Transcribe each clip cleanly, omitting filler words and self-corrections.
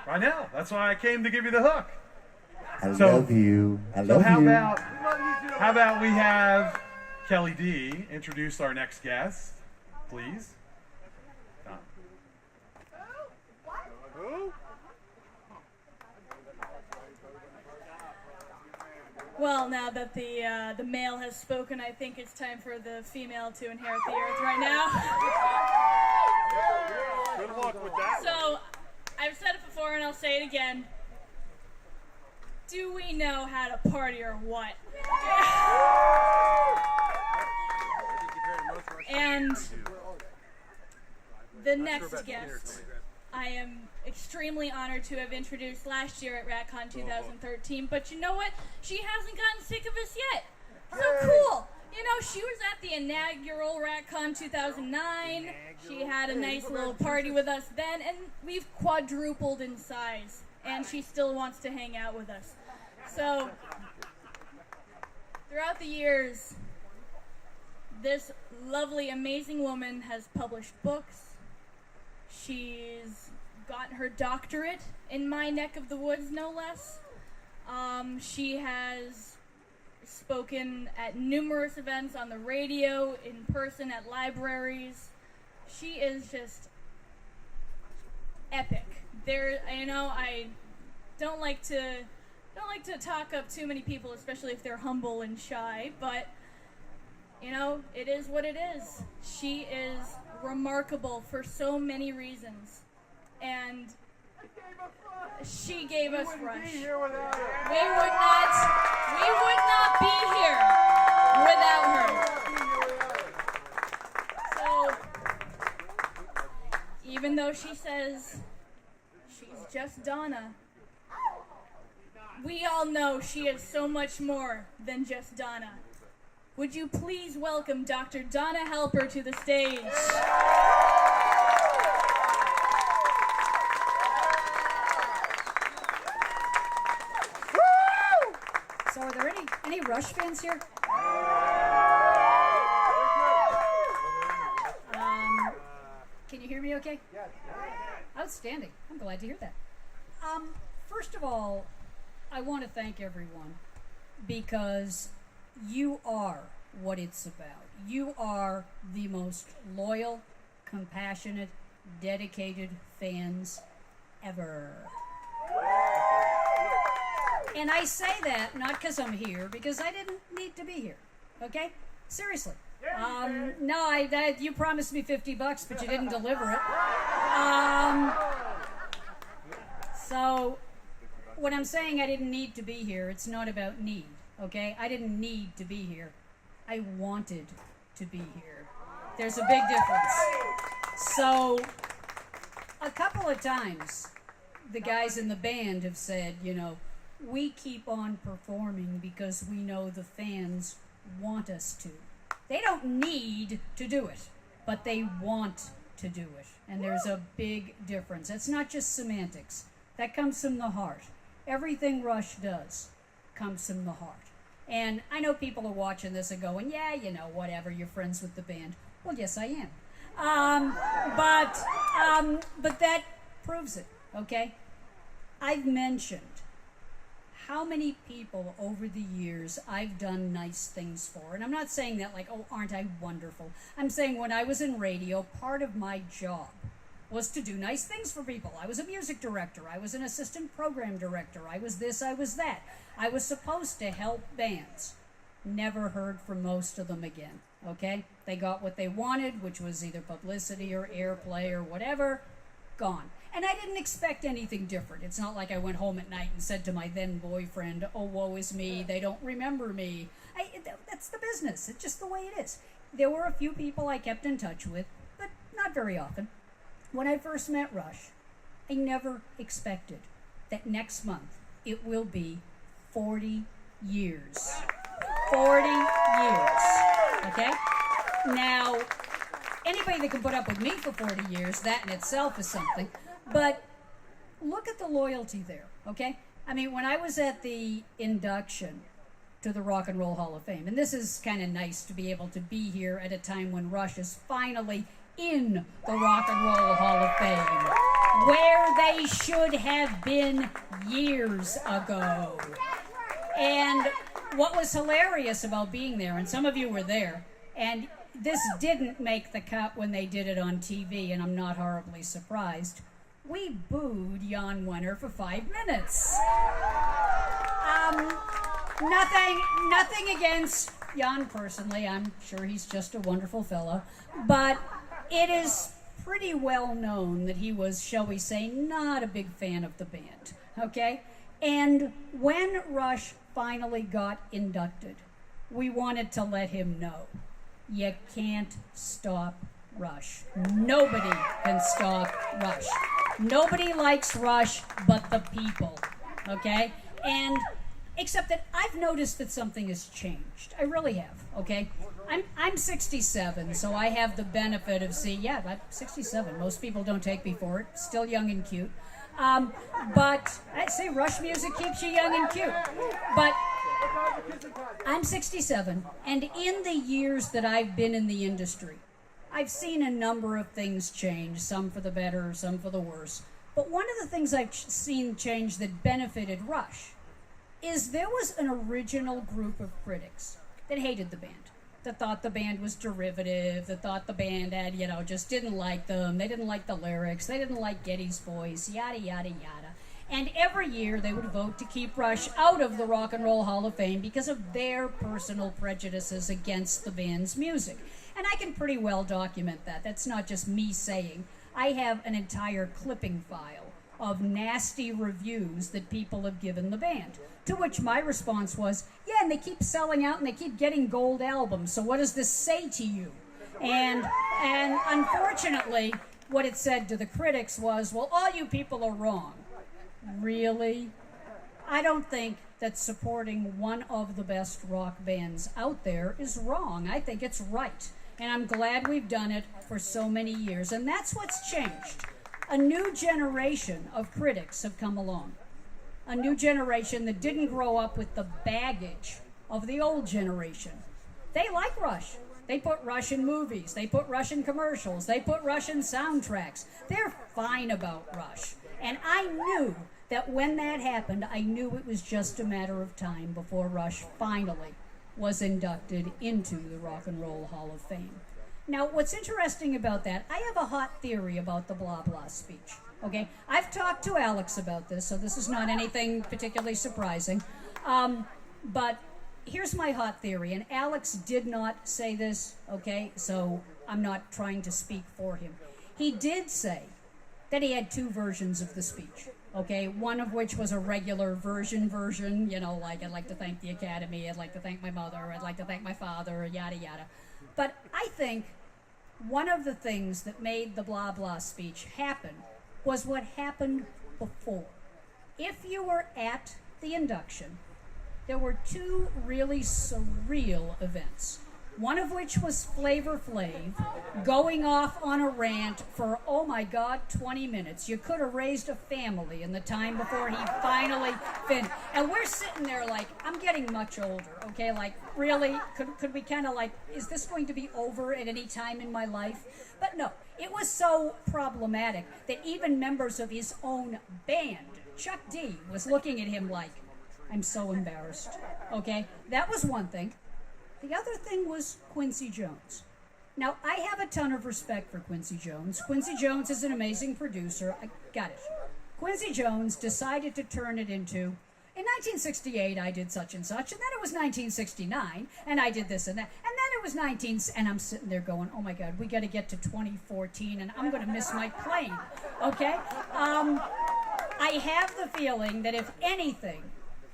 I know. That's why I came to give you the hook. I love you. I love how you. How about we have Kelly D introduce our next guest, please? Well, now that the male has spoken, I think it's time for the female to inherit the earth right now. Good luck with that. So, I've said it before and I'll say it again. Do we know how to party or what? And the next guest, I am extremely honored to have introduced last year at RatCon 2013, but you know what? She hasn't gotten sick of us yet. So cool. You know, she was at the inaugural RatCon 2009. She had a nice little party with us then, and we've quadrupled in size, and she still wants to hang out with us. So, throughout the years, this lovely, amazing woman has published books. She's gotten her doctorate in my neck of the woods, no less. She has spoken at numerous events on the radio, in person, at libraries. She is just epic. I don't like to talk up too many people, especially if they're humble and shy, but it is what it is. She is remarkable for so many reasons, and she gave us Rush. We would not be here without her. So, even though she says she's just Donna, we all know she is so much more than just Donna. Would you please welcome Dr. Donna Halper to the stage? So are there any Rush fans here? Can you hear me okay? Yes. Outstanding. I'm glad to hear that. First of all, I want to thank everyone because you are what it's about. You are the most loyal, compassionate, dedicated fans ever. And I say that not because I'm here, because I didn't need to be here. Okay? Seriously. You promised me $50, but you didn't deliver it. So, when I'm saying I didn't need to be here, it's not about need. Okay? I didn't need to be here. I wanted to be here. There's a big difference. So, a couple of times, the guys in the band have said, we keep on performing because we know the fans want us to. They don't need to do it, but they want to do it. And there's a big difference. It's not just semantics. That comes from the heart. Everything Rush does comes from the heart. And I know people are watching this and going, yeah, whatever, you're friends with the band. Well, yes, I am. But that proves it, okay? I've mentioned how many people over the years I've done nice things for. And I'm not saying that like, oh, aren't I wonderful? I'm saying when I was in radio, part of my job was to do nice things for people. I was a music director. I was an assistant program director. I was this, I was that. I was supposed to help bands. Never heard from most of them again, okay? They got what they wanted, which was either publicity or airplay or whatever. Gone. And I didn't expect anything different. It's not like I went home at night and said to my then boyfriend, oh, woe is me, they don't remember me. That's the business. It's just the way it is. There were a few people I kept in touch with, but not very often. When I first met Rush, I never expected that next month it will be 40 years. 40 years. Okay? Now, anybody that can put up with me for 40 years, that in itself is something. But look at the loyalty there, okay? I mean, when I was at the induction to the Rock and Roll Hall of Fame, and this is kind of nice to be able to be here at a time when Rush is finally in the Rock and Roll Hall of Fame, where they should have been years ago. And what was hilarious about being there, and some of you were there, and this didn't make the cut when they did it on TV, and I'm not horribly surprised. We booed Jan Wenner for 5 minutes. Nothing against Jan personally. I'm sure he's just a wonderful fellow. But it is pretty well known that he was, shall we say, not a big fan of the band. Okay? And when Rush finally got inducted, we wanted to let him know, you can't stop Rush. Nobody can stop Rush. Nobody likes Rush but the people, okay? And except that I've noticed that something has changed. I really have, okay? I'm 67, so I have the benefit of I'm 67. Most people don't take me for it. Still young and cute. But I say Rush music keeps you young and cute. But I'm 67, and in the years that I've been in the industry, I've seen a number of things change, some for the better, some for the worse. But one of the things I've seen change that benefited Rush is there was an original group of critics that hated the band, that thought the band was derivative, that thought the band had, just didn't like them, they didn't like the lyrics, they didn't like Geddy's voice, yada, yada, yada. And every year they would vote to keep Rush out of the Rock and Roll Hall of Fame because of their personal prejudices against the band's music. And I can pretty well document that. That's not just me saying. I have an entire clipping file of nasty reviews that people have given the band. To which my response was, yeah, and they keep selling out and they keep getting gold albums, so what does this say to you? And unfortunately, what it said to the critics was, well, all you people are wrong. Really? I don't think that supporting one of the best rock bands out there is wrong. I think it's right. And I'm glad we've done it for so many years. And that's what's changed. A new generation of critics have come along. A new generation that didn't grow up with the baggage of the old generation. They like Rush. They put Rush in movies. They put Rush in commercials. They put Rush in soundtracks. They're fine about Rush. And I knew that when that happened, I knew it was just a matter of time before Rush finally was inducted into the Rock and Roll Hall of Fame. Now, what's interesting about that, I have a hot theory about the blah blah speech. Okay, I've talked to Alex about this, so this is not anything particularly surprising. But here's my hot theory, and Alex did not say this, okay, so I'm not trying to speak for him. He did say that he had 2 versions of the speech, okay, one of which was a regular version, like I'd like to thank the Academy, I'd like to thank my mother, I'd like to thank my father, yada yada. But I think one of the things that made the blah blah speech happen was what happened before. If you were at the induction, there were 2 really surreal events. One of which was Flavor Flav going off on a rant for, oh my God, 20 minutes. You could have raised a family in the time before he finally finished. And we're sitting there like, I'm getting much older, okay? Like, really? Could we kind of like, is this going to be over at any time in my life? But no, it was so problematic that even members of his own band, Chuck D, was looking at him like, I'm so embarrassed, okay? That was one thing. The other thing was Quincy Jones. Now, I have a ton of respect for Quincy Jones. Quincy Jones is an amazing producer. I got it. Quincy Jones decided to turn it into, in 1968, I did such and such, and then it was 1969, and I did this and that, and then it was and I'm sitting there going, oh my God, we got to get to 2014, and I'm going to miss my plane, okay? I have the feeling that if anything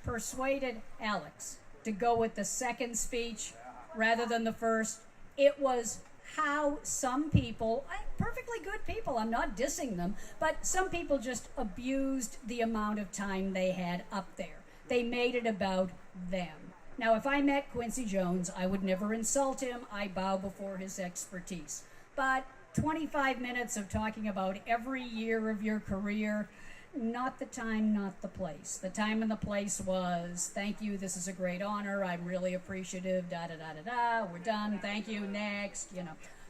persuaded Alex to go with the second speech rather than the first, it was how some people, perfectly good people, I'm not dissing them, but some people just abused the amount of time they had up there. They made it about them. Now, if I met Quincy Jones, I would never insult him. I bow before his expertise. But 25 minutes of talking about every year of your career, not the time, not the place. The time and the place was, thank you, this is a great honor, I'm really appreciative, da-da-da-da-da, we're done, thank you, next,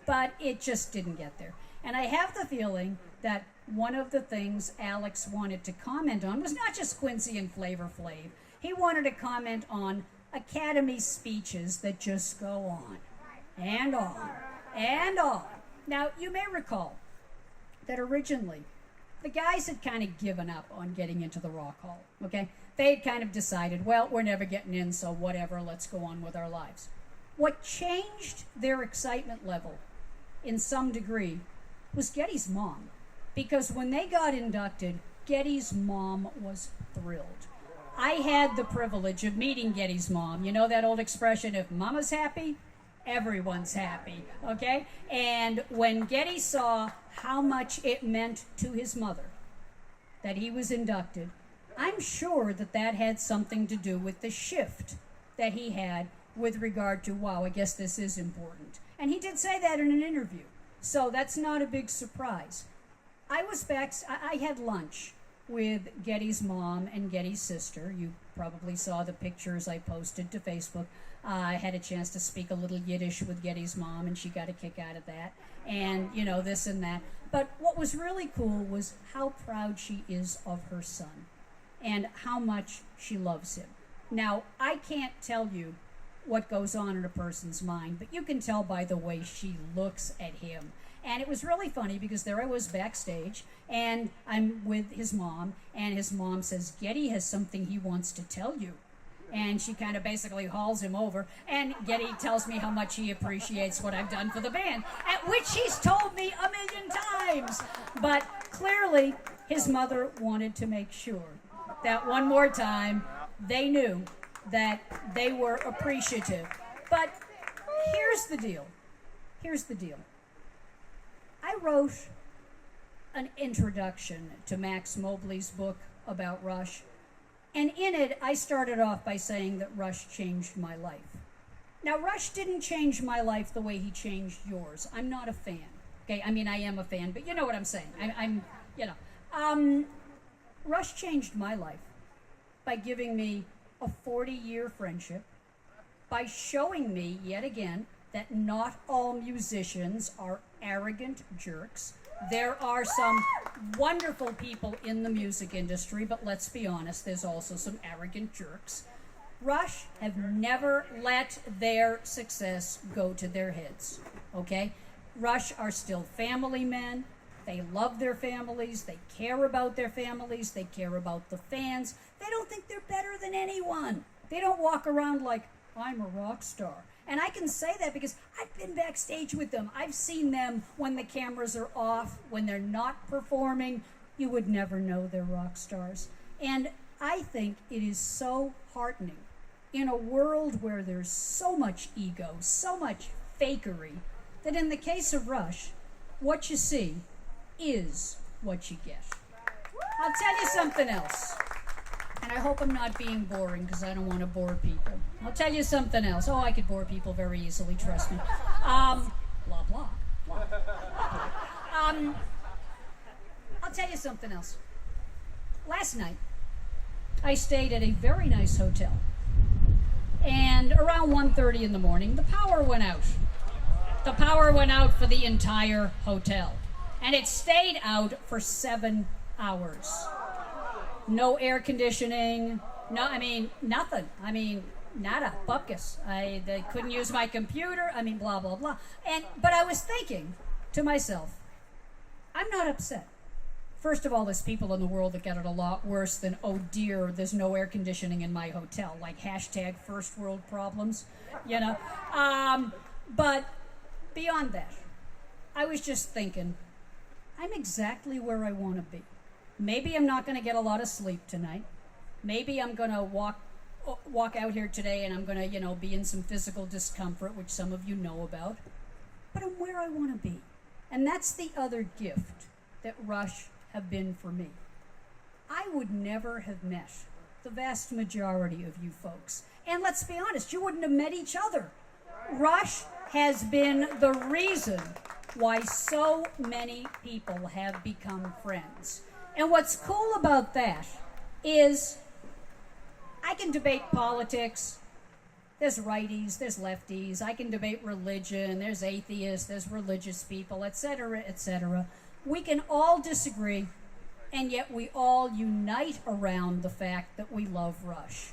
But it just didn't get there. And I have the feeling that one of the things Alex wanted to comment on was not just Quincy and Flavor Flav. He wanted to comment on Academy speeches that just go on and on and on. Now, you may recall that originally the guys had kind of given up on getting into the Rock Hall, okay? They had kind of decided, well, we're never getting in, so whatever, let's go on with our lives. What changed their excitement level in some degree was Getty's mom. Because when they got inducted, Getty's mom was thrilled. I had the privilege of meeting Getty's mom. You know that old expression, if mama's happy, everyone's happy, okay? And when Getty saw how much it meant to his mother that he was inducted, I'm sure that that had something to do with the shift that he had with regard to, wow, I guess this is important. And he did say that in an interview, so that's not a big surprise. I had lunch with Getty's mom and Getty's sister. You probably saw the pictures I posted to Facebook. I had a chance to speak a little Yiddish with Getty's mom, and she got a kick out of that. And, you know, this and that. But what was really cool was how proud she is of her son and how much she loves him. Now, I can't tell you what goes on in a person's mind, but you can tell by the way she looks at him. And it was really funny because there I was backstage, and I'm with his mom, and his mom says, Getty has something he wants to tell you. And she kind of basically hauls him over, and Getty tells me how much he appreciates what I've done for the band, at which he's told me 1,000,000 times. But clearly, his mother wanted to make sure that one more time they knew that they were appreciative. But here's the deal. I wrote an introduction to Max Mobley's book about Rush, and in it I started off by saying that Rush changed my life. Now, Rush didn't change my life the way he changed yours. I'm not a fan. Okay, I mean, I am a fan, but you know what I'm saying. Rush changed my life by giving me a 40-year friendship, by showing me, yet again, that not all musicians are arrogant jerks. There are some wonderful people in the music industry, but let's be honest, there's also some arrogant jerks. Rush have never let their success go to their heads, okay? Rush are still family men. They love their families. They care about their families. They care about the fans. They don't think they're better than anyone. They don't walk around like, I'm a rock star. And I can say that because I've been backstage with them. I've seen them when the cameras are off, when they're not performing. You would never know they're rock stars. And I think it is so heartening in a world where there's so much ego, so much fakery, that in the case of Rush, what you see is what you get. I'll tell you something else. And I hope I'm not being boring because I don't want to bore people. I'll tell you something else. Oh, I could bore people very easily, trust me. Blah, blah. I'll tell you something else. Last night, I stayed at a very nice hotel. And around 1:30 in the morning, the power went out. The power went out for the entire hotel. And it stayed out for 7 hours. No air conditioning, nothing. Nada, buckus. They couldn't use my computer, blah, blah, blah. But I was thinking to myself, I'm not upset. First of all, there's people in the world that get it a lot worse than, oh dear, there's no air conditioning in my hotel, like hashtag first world problems, you know. But beyond that, I was just thinking, I'm exactly where I want to be. Maybe I'm not going to get a lot of sleep tonight. Maybe I'm going to walk out here today and I'm going to, be in some physical discomfort, which some of you know about. But I'm where I want to be. And that's the other gift that Rush have been for me. I would never have met the vast majority of you folks. And let's be honest, you wouldn't have met each other. Rush has been the reason why so many people have become friends. And what's cool about that is I can debate politics. There's righties, there's lefties. I can debate religion. There's atheists, there's religious people, etc., etc. we can all disagree, and yet we all unite around the fact that we love Rush.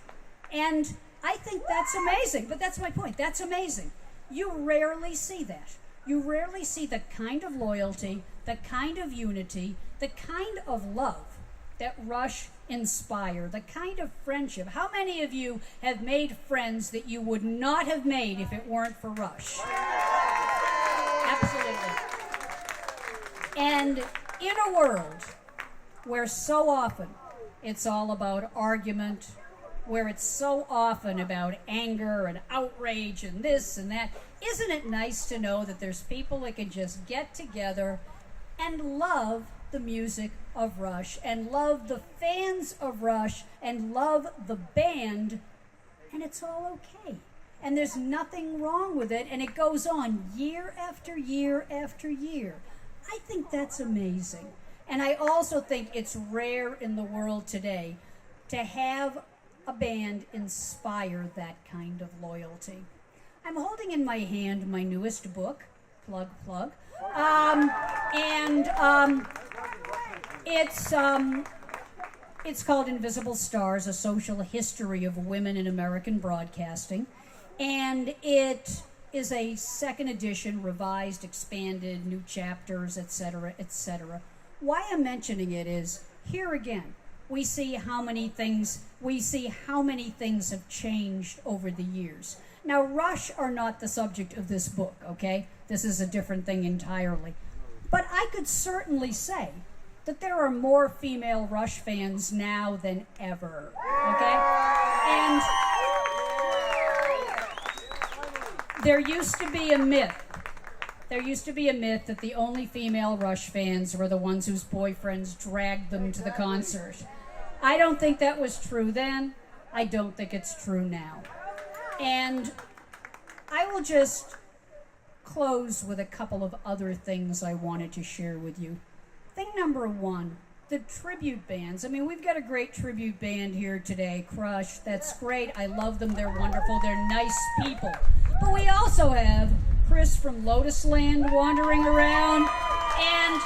And I think that's amazing, but that's my point. That's amazing. You rarely see that. You rarely see the kind of loyalty, the kind of unity, the kind of love that Rush inspire, the kind of friendship. How many of you have made friends that you would not have made if it weren't for Rush? Absolutely. And in a world where so often it's all about argument, where it's so often about anger and outrage and this and that, isn't it nice to know that there's people that can just get together and love the music of Rush and love the fans of Rush and love the band, and it's all okay. And there's nothing wrong with it, and it goes on year after year after year. I think that's amazing. And I also think it's rare in the world today to have a band inspire that kind of loyalty. I'm holding in my hand my newest book, plug. It's called Invisible Stars, A Social History of Women in American Broadcasting. And it is a second edition, revised, expanded, new chapters, etc., etc. Why I'm mentioning it is, here again, we see how many things have changed over the years. Now, Rush are not the subject of this book, okay? This is a different thing entirely. But I could certainly say that there are more female Rush fans now than ever, okay? And there used to be a myth that the only female Rush fans were the ones whose boyfriends dragged them to the concert. I don't think that was true then. I don't think it's true now. And I will just close with a couple of other things I wanted to share with you. Thing number one, the tribute bands. I mean, we've got a great tribute band here today, Crush. That's great. I love them. They're wonderful. They're nice people. But we also have Chris from Lotus Land wandering around, and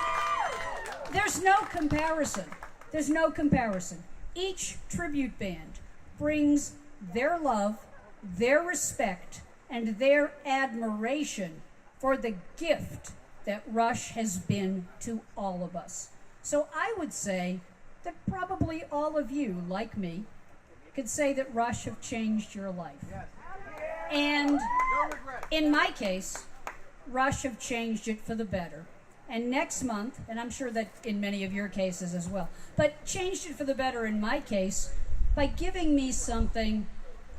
there's no comparison. There's no comparison. Each tribute band brings their love, their respect, and their admiration for the gift that Rush has been to all of us. So I would say that probably all of you, like me, could say that Rush have changed your life. And in my case, Rush have changed it for the better. And next month, and I'm sure that in many of your cases as well, but changed it for the better in my case by giving me something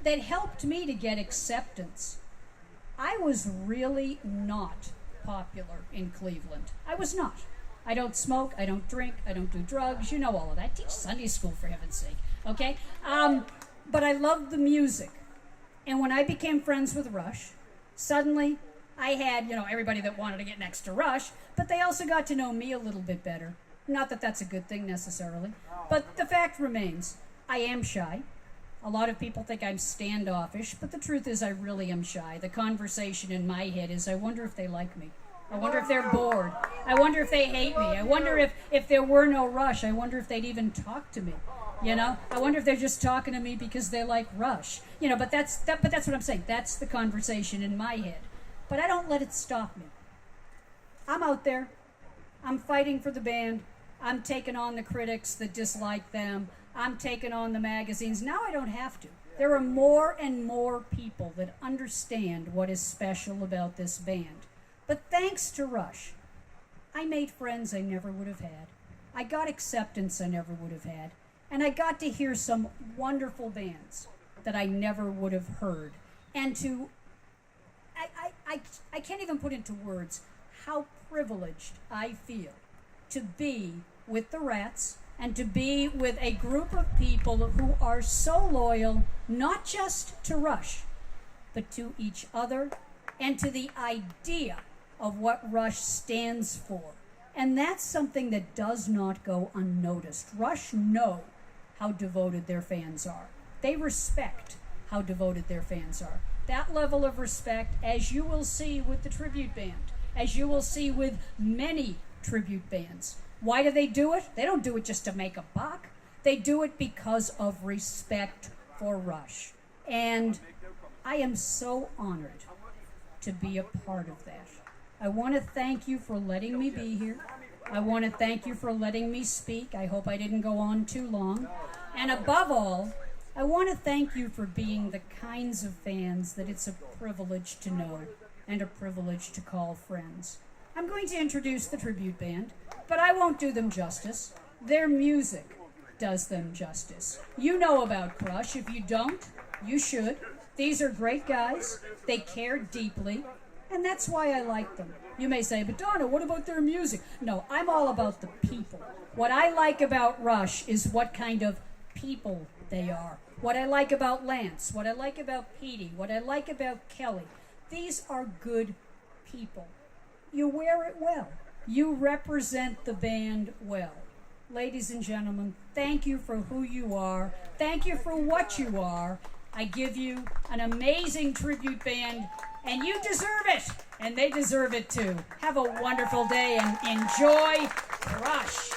that helped me to get acceptance. I was really not popular in Cleveland. I was not. I don't smoke, I don't drink, I don't do drugs, you know all of that. I teach Sunday school, for heaven's sake, okay? But I loved the music. And when I became friends with Rush, suddenly I had, everybody that wanted to get next to Rush, but they also got to know me a little bit better. Not that that's a good thing necessarily, but the fact remains, I am shy. A lot of people think I'm standoffish, but the truth is I really am shy. The conversation in my head is, I wonder if they like me. I wonder if they're bored. I wonder if they hate me. I wonder if there were no Rush, I wonder if they'd even talk to me. I wonder if they're just talking to me because they like Rush. But that's what I'm saying. That's the conversation in my head. But I don't let it stop me. I'm out there. I'm fighting for the band. I'm taking on the critics that dislike them. I'm taking on the magazines. Now I don't have to. There are more and more people that understand what is special about this band. But thanks to Rush, I made friends I never would have had. I got acceptance I never would have had. And I got to hear some wonderful bands that I never would have heard. And I can't even put into words how privileged I feel to be with the Rats and to be with a group of people who are so loyal, not just to Rush, but to each other and to the idea of what Rush stands for. And that's something that does not go unnoticed. Rush know how devoted their fans are. They respect how devoted their fans are. That level of respect, as you will see with the tribute band, as you will see with many tribute bands. Why do they do it? They don't do it just to make a buck. They do it because of respect for Rush. And I am so honored to be a part of that. I want to thank you for letting me be here. I want to thank you for letting me speak. I hope I didn't go on too long. And above all, I want to thank you for being the kinds of fans that it's a privilege to know and a privilege to call friends. I'm going to introduce the tribute band, but I won't do them justice. Their music does them justice. You know about Crush. If you don't, you should. These are great guys. They care deeply, and that's why I like them. You may say, but Donna, what about their music? No, I'm all about the people. What I like about Rush is what kind of people they are. What I like about Lance, what I like about Petey, what I like about Kelly. These are good people. You wear it well. You represent the band well. Ladies and gentlemen, thank you for who you are. Thank you for what you are. I give you an amazing tribute band, and you deserve it, and they deserve it too. Have a wonderful day and enjoy Crush.